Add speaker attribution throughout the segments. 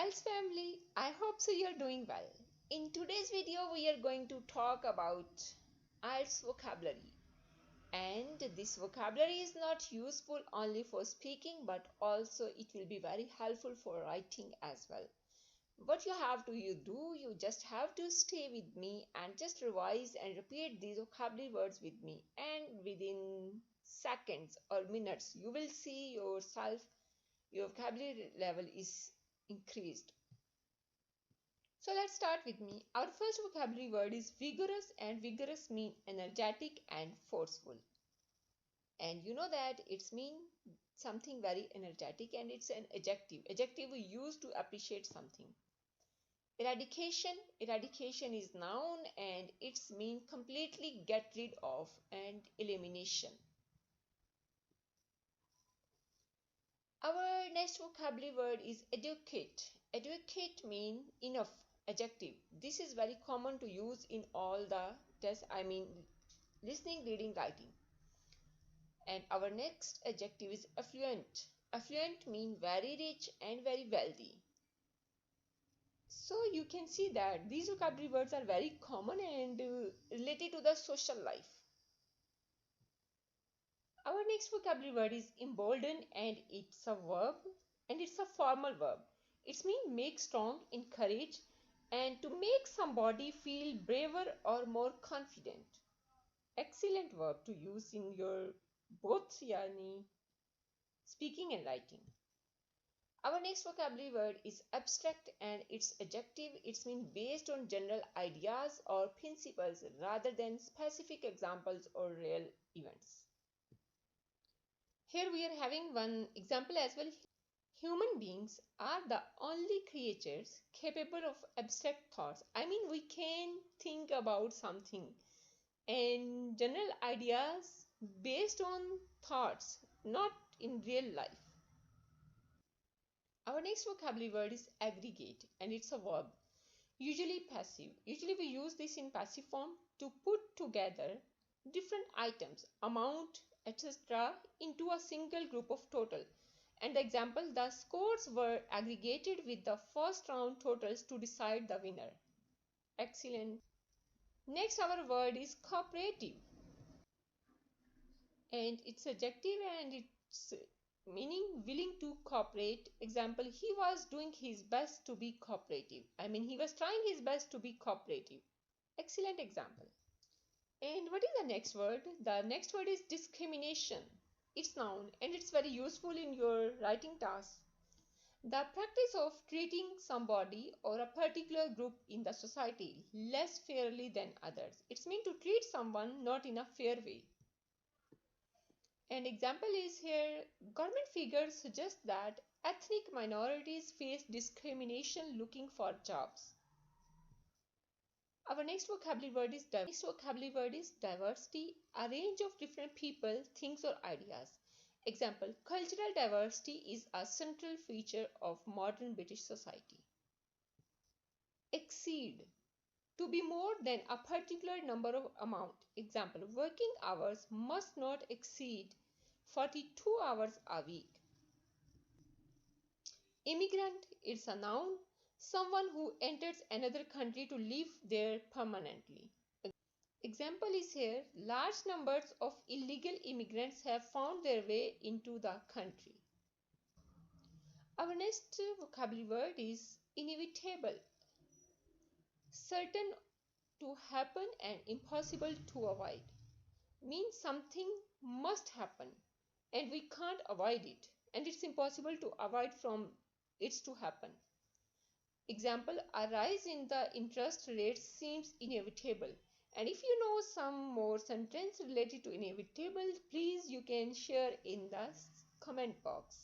Speaker 1: IELTS family, I hope so you're doing well. In today's video, we are going to talk about IELTS vocabulary. And this vocabulary is not useful only for speaking, but also it will be very helpful for writing as well. What you just have to stay with me and just revise and repeat these vocabulary words with me. And within seconds or minutes, you will see yourself, your vocabulary level is increased. So let's start with me. Our first vocabulary word is vigorous, and vigorous mean energetic and forceful. And you know that it's mean something very energetic, and it's an adjective. Adjective we use to appreciate something. Eradication. Eradication is noun and it's mean completely get rid of and elimination. Our next vocabulary word is educate. Educate mean enough. Adjective. This is very common to use in all the tests, listening, reading, writing. And our next adjective is affluent. Affluent mean very rich and very wealthy. So you can see that these vocabulary words are very common and related to the social life. Our next vocabulary word is embolden, and it's a verb and it's a formal verb. It's mean make strong, encourage, and to make somebody feel braver or more confident. Excellent verb to use in your both speaking and writing. Our next vocabulary word is abstract, and its adjective. It's mean based on general ideas or principles rather than specific examples or real events. Here we are having one example as well. Human beings are the only creatures capable of abstract thoughts. We can think about something and general ideas based on thoughts, not in real life. Our next vocabulary word is aggregate, and it's a verb, usually passive. Usually we use this in passive form to put together different items, amount, etc. into a single group of total. And the example, the scores were aggregated with the first round totals to decide the winner. Excellent. Next, our word is cooperative, and it's adjective and it's meaning willing to cooperate. Example, he was doing his best to be cooperative. He was trying his best to be cooperative. Excellent example. And what is the next word? The next word is discrimination. It's noun and it's very useful in your writing tasks. The practice of treating somebody or a particular group in the society less fairly than others. It's mean to treat someone not in a fair way. An example is here, government figures suggest that ethnic minorities face discrimination looking for jobs. Our next vocabulary word is diversity, a range of different people, things or ideas. Example, cultural diversity is a central feature of modern British society. Exceed, to be more than a particular number of amount. Example, working hours must not exceed 42 hours a week. Immigrant, it's a noun, someone who enters another country to live there permanently. Example is here, large numbers of illegal immigrants have found their way into the country. Our next vocabulary word is inevitable, certain to happen and impossible to avoid. Means something must happen and we can't avoid it, and it's impossible to avoid from it to happen. Example, a rise in the interest rate seems inevitable. And if you know some more sentence related to inevitable, please you can share in the comment box.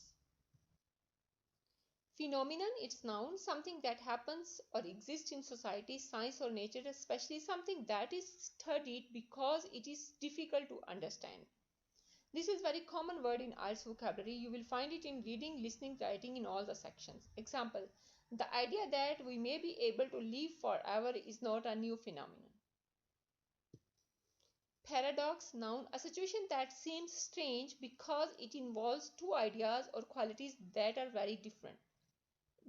Speaker 1: Phenomenon, it's noun, something that happens or exists in society, science or nature, especially something that is studied because it is difficult to understand. This is very common word in IELTS vocabulary. You will find it in reading, listening, writing in all the sections. Example, the idea that we may be able to live forever is not a new phenomenon. Paradox, noun, a situation that seems strange because it involves two ideas or qualities that are very different.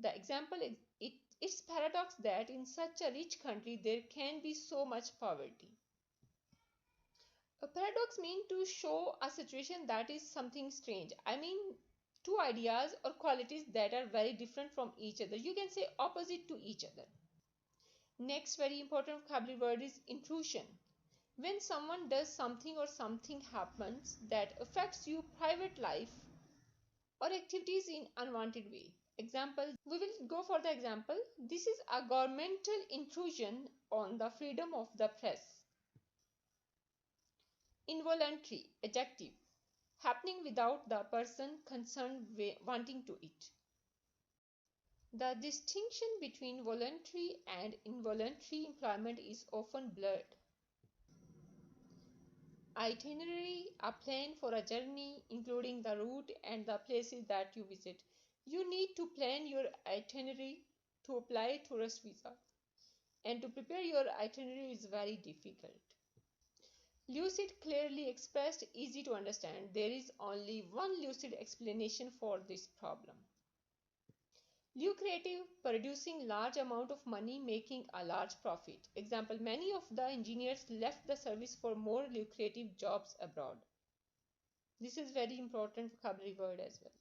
Speaker 1: The example is it's paradox that in such a rich country there can be so much poverty. A paradox means to show a situation that is something strange. I mean two ideas or qualities that are very different from each other. You can say opposite to each other. Next very important vocabulary word is intrusion. When someone does something or something happens that affects your private life or activities in unwanted way. Example, we will go for the example. This is a governmental intrusion on the freedom of the press. Involuntary, adjective, happening without the person concerned wanting to it. The distinction between voluntary and involuntary employment is often blurred. Itinerary, a plan for a journey including the route and the places that you visit. You need to plan your itinerary to apply tourist visa, and to prepare your itinerary is very difficult. Lucid, clearly expressed, easy to understand. There is only one lucid explanation for this problem. Lucrative, producing large amount of money, making a large profit. Example, many of the engineers left the service for more lucrative jobs abroad. This is very important vocabulary word as well.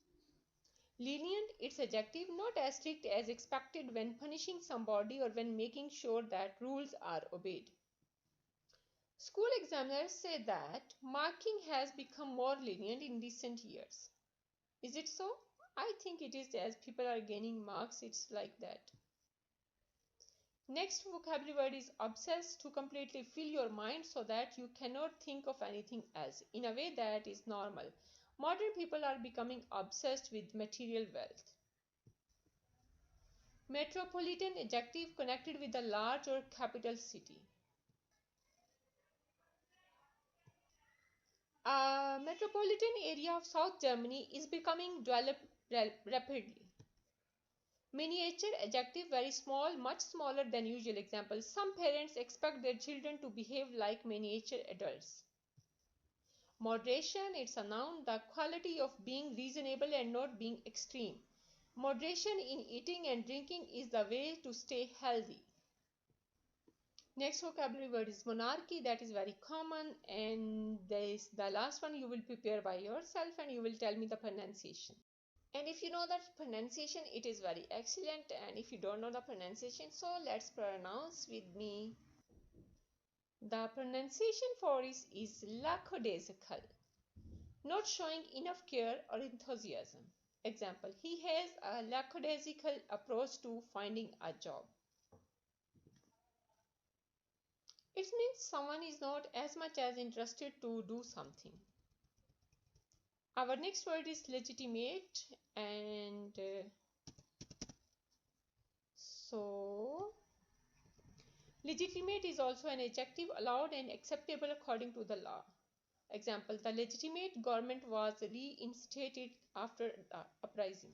Speaker 1: Lenient, its adjective, not as strict as expected when punishing somebody or when making sure that rules are obeyed. School examiners say that marking has become more lenient in recent years. Is it so? I think it is. As people are gaining marks, it's like that. Next vocabulary word is obsess, to completely fill your mind so that you cannot think of anything else in a way that is normal. Modern people are becoming obsessed with material wealth. Metropolitan, adjective, connected with a large or capital city. A metropolitan area of South Germany is becoming developed rapidly. Miniature, adjective, very small, much smaller than usual. Example, some parents expect their children to behave like miniature adults. Moderation, it's a noun, the quality of being reasonable and not being extreme. Moderation in eating and drinking is the way to stay healthy. Next vocabulary word is monarchy, that is very common, and this the last one you will prepare by yourself and you will tell me the pronunciation. And if you know that pronunciation, it is very excellent, and if you don't know the pronunciation, so let's pronounce with me. The pronunciation for it is lackadaisical, not showing enough care or enthusiasm. Example, he has a lackadaisical approach to finding a job. It means someone is not as much as interested to do something. Our next word is legitimate, and so legitimate is also an adjective, allowed and acceptable according to the law. Example, the legitimate government was reinstated after the uprising.